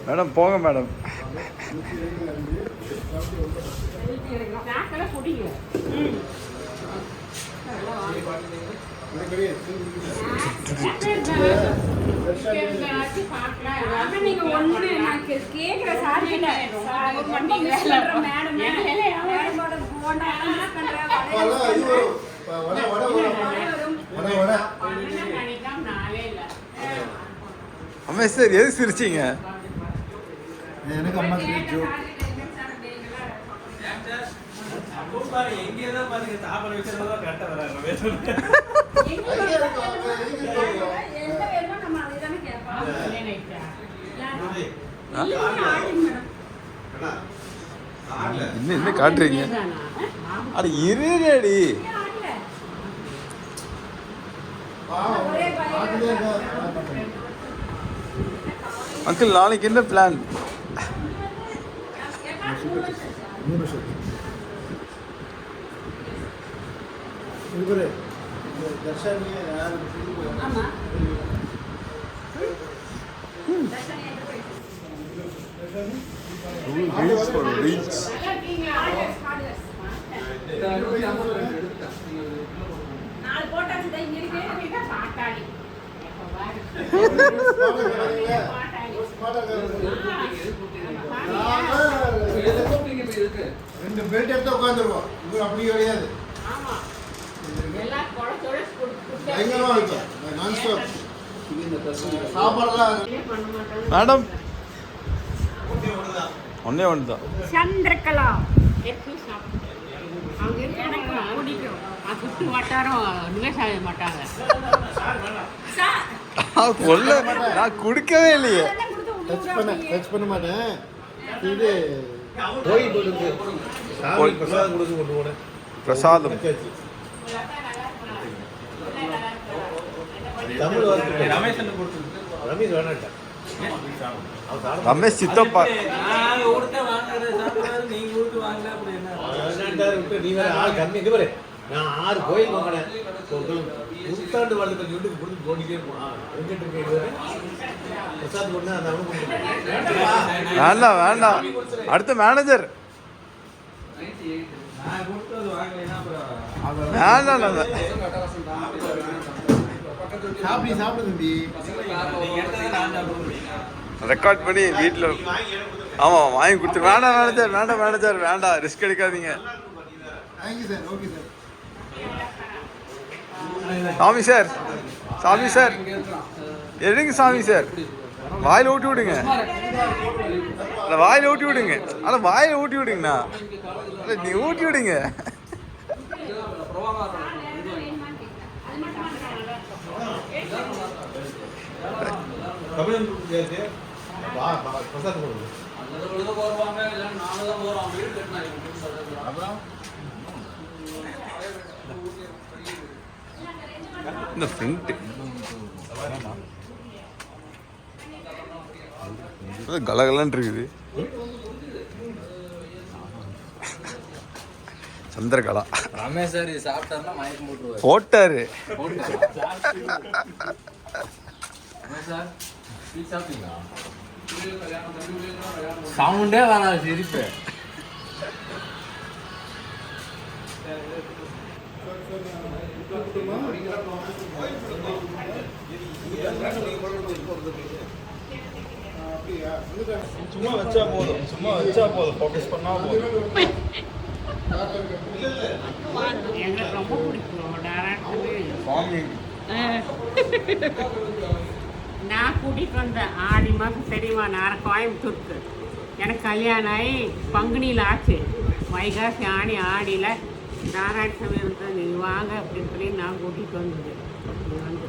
Madam போங்க madam. நீங்க ஒண்ணு நான் கேக்குற சார் கிட்ட அம்மா சார் எது சிரிச்சிங்க? எனக்கு அம்மா என்ன காட்டுறீங்க? அட இருடி அங்கிள், நாளைக்கு என்ன பிளான்? ரெண்டு பெல்ட் எடுத்து உட்காந்துருவோம். இவர் அப்படி கிடையாது. பயங்கரமா இருக்கும். நான் ஸ்டாப் சாப்பாடுலாம் மேடம் ஒன்னே ஒன்று தான். சந்திரகலா நான் குடிக்கவே இல்லையே. டச் பண்ண மாட்டேன். இது பிரசாதம் ரமேஷ் சித்தப்பா நான் 6 கோயில் வாங்கினேன். புத்தாண்டு வாழ்க்கை வீட்டுக்கு கொடுத்து போட்டிட்டே போனான். பிரசாத் பொண்ணு அந்த வேண்டாம் வேண்டாம். அடுத்த மேனேஜர் வேண்டாம். சாப்பிடு தம்பி. ரெக்கார்ட் பண்ணி வீட்டில் ஆமாம் வாங்கி கொடுத்து. வேண்டாம் மேனேஜர், வேண்டாம் மேனேஜர், வேண்டாம், ரிஸ்க் எடுக்காதீங்க. Thank you sir. Okay sir. சாமி சார், சாமி சார் எடுங்க. சாமி சார் வாயில் ஊட்டி விடுங்க. அல்ல வாயில் ஊட்டி விடுங்க. அல்ல வாயில் ஊட்டி விடுங்கண்ணா. அல்ல நீ ஊட்டி விடுங்க. இந்த ஃப்ரண்ட் கலகலன்னு இருக்குது. சந்திரகலா ரமேஷ் சார் சாப்பிட்டாருன்னா மயக்கம் போட்டுருவாரு. போட்டாரு. சவுண்டே வேணாம், சிரிப்பு. சும்மா வச்சா போதும், சும்மா வச்சா போதும், ஃபோக்கஸ் பண்ணா போதும். எனக்கு ரொம்ப பிடிக்கும் சாமி. நான் கூட்டிகிட்டு வந்தேன் ஆடி மாதம் தெரியுமா, நான் கோயம்புத்தூருக்கு. எனக்கு கல்யாணம் ஆகி பங்குனியில் ஆச்சு. வைகாசி ஆணி ஆடியில் நாராயணசாமி இருந்தது. நீ வாங்க அப்படின்னு சொல்லி நான் கூட்டிகிட்டு வந்தது. வந்து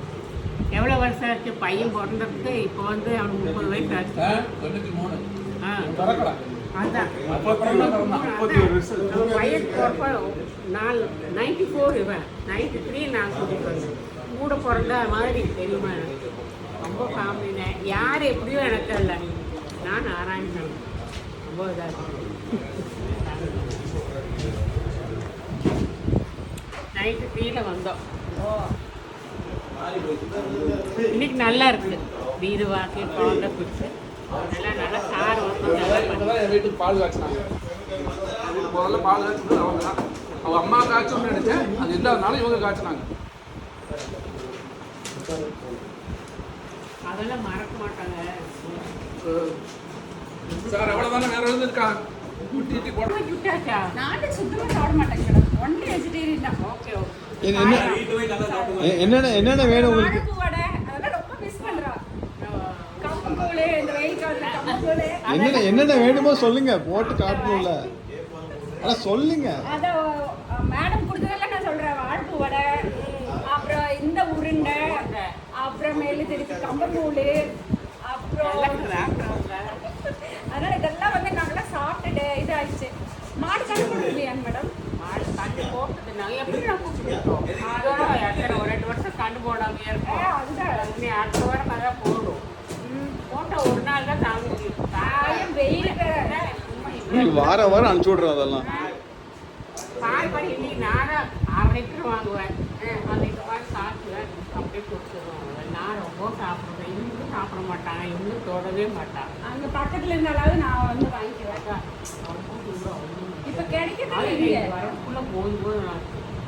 எவ்வளோ வருஷம் ஆச்சு பையன் பிறந்ததுக்கு? இப்போ வந்து அவனுக்கு 30 வயசு ஆச்சு. 93. அதுதான் பையன் பிறப்ப 94, இவன் 93 நான் கூட்டிகிட்டு வந்தேன். கூட பிறந்த மாதிரி தெரியுமா எனக்கு. ரொம்ப ஃபேமிலின யார் எப்படியோ எனக்கு இல்லை. நான் நாராயணசாமி ரொம்ப இதாக நைட்டு 3 வந்தோம். இன்னைக்கு நல்லா இருக்குது. வீடு வாக்கி குழந்தை பிடிச்சி எல்லாம் நல்லா சாறு வந்து நல்லா இவங்கதான் என் வீட்டுக்கு பால் காய்ச்சினாங்க. முதல்ல பால் காய்ச்சது அவங்க தான். அவங்க அம்மா காய்ச்சோம்னு நினைச்சேன், அது இல்லாதனால இவங்க காய்ச்சினாங்க. அதெல்லாம் மறக்க மாட்டாங்க. சார் எவ்வளோதானே வேற எதுவும் இருக்கா? குட்டி குட்டி போட சுட்டாச்சா? நான்வெஜ் சுத்தமாக சாப்பிட மாட்டேங்க மேடம், ஒன்லி வெஜிடேரியன் தான். Okay okay. என்னென்ன வேணும் உங்களுக்கு? வாழைப்பூ வடை அதெல்லாம் ரொம்ப மிஸ் பண்றா. கம்பங்கூழ், இந்த வெயில் காலத்துல கம்பங்கூழ் என்னென்ன வேணுமோ சொல்லுங்க, போட்டு காட்டணும்ல. அதான் சொல்லுங்க. அத மேடம் கொடுத்ததெல்லாம் நான் சொல்றேன். வாழைப்பூ வடை, அப்புறம் இந்த உருண்டை, அப்புறமேலு திருப்பி கம்பங்கூழ், அப்புறம் அதனால இதெல்லாம் வந்து நாங்களாம் சாப்பிட்டுட்டு இதாகிடுச்சு. மாடு கண்டு கொடுக்கலையாங்க மேடம்? மாடு கண்டு போட்டது நாங்கள் எப்படி நான் கூப்பிட்டுருக்கோம். அதோட எத்தனை ஒரு 2 வருஷம் கண்டு போடாமே இருக்கோம். அதுதான் நீ அடுத்த வாரம் தான் போடும். போட்ட ஒரு நாள் தான் தாங்க காயம் வெயில் உங்களுக்கு வாரம் அனுப்பிச்சி விட்றோம் அதெல்லாம். பால் படி இன்னைக்கு நானும் 1/2 லிட்டர் வாங்குவேன். அந்த இது மாதிரி சாப்பிடுவேன், அப்படியே கொடுத்துருவோம். நான் ரொம்ப சாப்பிடுவேன். இன்னும் சாப்பிட மாட்டாங்க, இன்னும் தொடவே மாட்டாங்க. அங்க பக்கத்துல இருந்தாலாவது நான் வந்து வாங்கிக்குவேன். இப்ப கிடைக்கிறது இல்லையே. வரக்குள்ள போய் நான்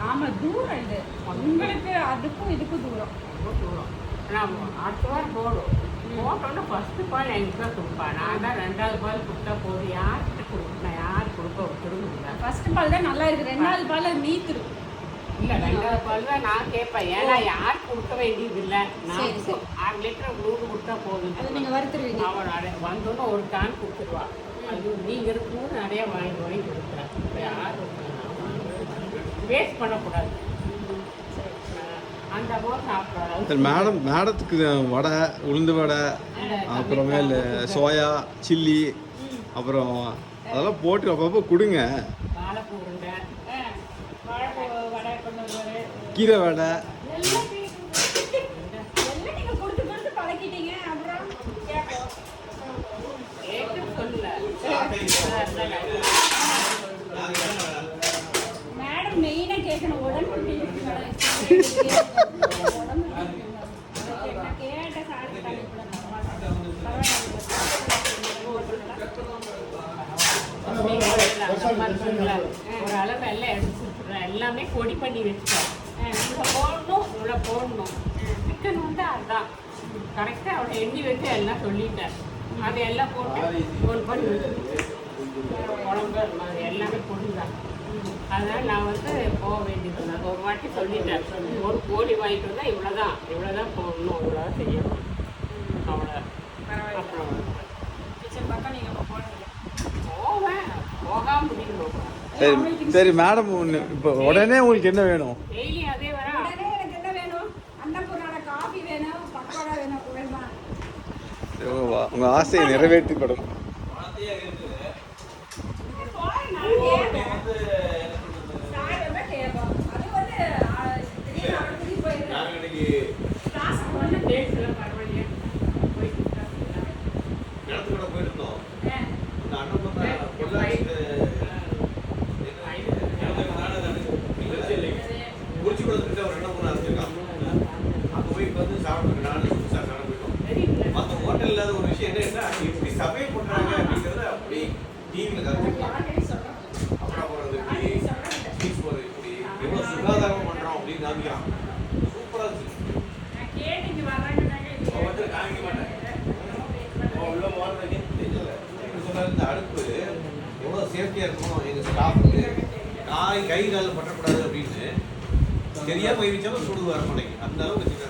ஆமா, தூரம் இது உங்களுக்கு, அதுக்கும் இதுக்கும் தூரம். ரொம்ப தூரம். நான் அடுத்த வாரம் போடும். போட்டோன்னா ஃபஸ்ட்டு பால் எனக்கு தான் கொடுப்பேன். நான் தான் 2வது பால் கொடுத்தா போதும். யார்கிட்ட கொடுப்பேன், யார் கொடுக்க கொடுங்க. ஃபர்ஸ்ட் பால் தான் நல்லா இருக்கு, 2வது பால் அது நீத்துரும். இல்லை 2வது பால் தான் நான் கேட்பேன். ஏன்னா யார் கொடுக்க வேண்டியது இல்லை. நான் சரி, சரி. 6 லிட்டர் நூறு கொடுத்தா போதும். அது நீங்க வறுத்துருவீங்க. அவன் வந்தோன்னே ஒரு கேன் கொடுத்துருவா. அது நீங்கள் இருக்கும்போது நிறைய வாங்கி கொடுக்குறேன். யார் வேஸ்ட் பண்ணக்கூடாது. அந்த போது சாப்பிட்றாரு. மேடத்துக்கு வடை, உளுந்து வடை, அப்புறமேல் சோயா சில்லி, அப்புறம் அதெல்லாம் போட்டு அப்பப்போ கொடுங்க. வாழைப்பூ உருண்டை, வாழைப்பூ வடை கொண்டு வருவாரு. கீரை வடை. எல்லாம் நீங்க கொடுத்து கொடுத்து பழக்கிட்டீங்க. அப்புறம் கேட்போம். ஏற்று சொல்லல. மேடம் மெயினா கேட்கணும், உடம்பு எப்படி இருக்கு மேடம்? உடம்பு எப்படி இருக்கு மேடம்? நான் கேட்ட சாரி பண்ணி ஒரு அளவு எல்லாம் எடுத்து வச்சுடுறேன். எல்லாமே பொடி பண்ணி வச்சுட்டேன். இவ்வளோ போடணும், இவ்வளோ போடணும். சிக்கன் வந்து அதுதான் கரெக்டாக அவளை எண்ணி வச்சு எல்லாம் சொல்லிட்டேன். அதை எல்லாம் போட்டு ஒரு பண்ணி வச்சு குழம்பு அது எல்லாமே பொடி தான். அதனால் நான் வந்து போக வேண்டியது. நான் ஒரு வாட்டி சொல்லிட்டேன், ஒரு கோழி வாங்கிட்டு வந்தால் இவ்வளோதான் போடணும், இவ்வளோதான் செய்யணும். அவ்வளோ அப்புறம் கிச்சன் பக்கம் நீங்க போடுங்க. போவேன், போகாமல் முடிக்கணும். சரி மேடம், இப்போ உடனே உங்களுக்கு என்ன வேணும்? டெய்லி அதே வர உடனே எனக்கு என்ன வேணும்? அன்னபூர்ணால காஃபி வேணும், பக்கோடா வேணும். வேணுமா? உங்க ஆசையை நிறைவேற்றி படும். சமையல் பண்றாங்க அப்படிங்கறத அப்படி டிவில கத்துக்கலாம். அப்புறம் எவ்வளவு சுகாதாரம் பண்றோம் அப்படின்னு காமிக்கிறான். சூப்பரா இருக்கு. காமிக்க மாட்டேன். உள்ள போறதுக்கு தெரியல. சொன்னாரு இந்த அடுப்பு எவ்வளவு சேஃப்டியா இருக்கணும் எங்க ஸ்டாஃப்க்கு, கை காலில் பற்றக்கூடாது அப்படின்னு சரியா போய் வச்சாலும் சுடு வர மாட்டேங்குது. அந்த அளவுக்கு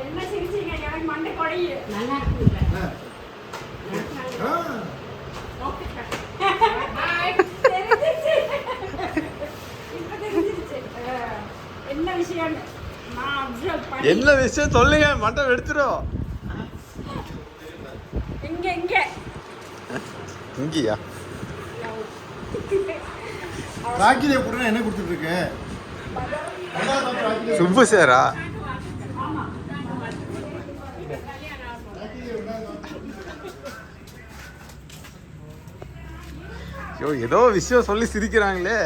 என்ன சிரிச்சீங்க? எனக்கு மண்டை கொடையு. நல்லா இருக்குல்ல? என்ன விஷயம்? நான் அப்சர்வ் பண்ணி என்ன விஷயம் சொல்லுங்க, மண்டை எடுத்துரும். இங்க இங்கயா ராக்கிலே கூட என்ன கொடுத்துட்டு இருக்கு? சுப்பு சாரா? ஐயோ ஏதோ விஷயம் சொல்லி சிரிக்கிறாங்களே.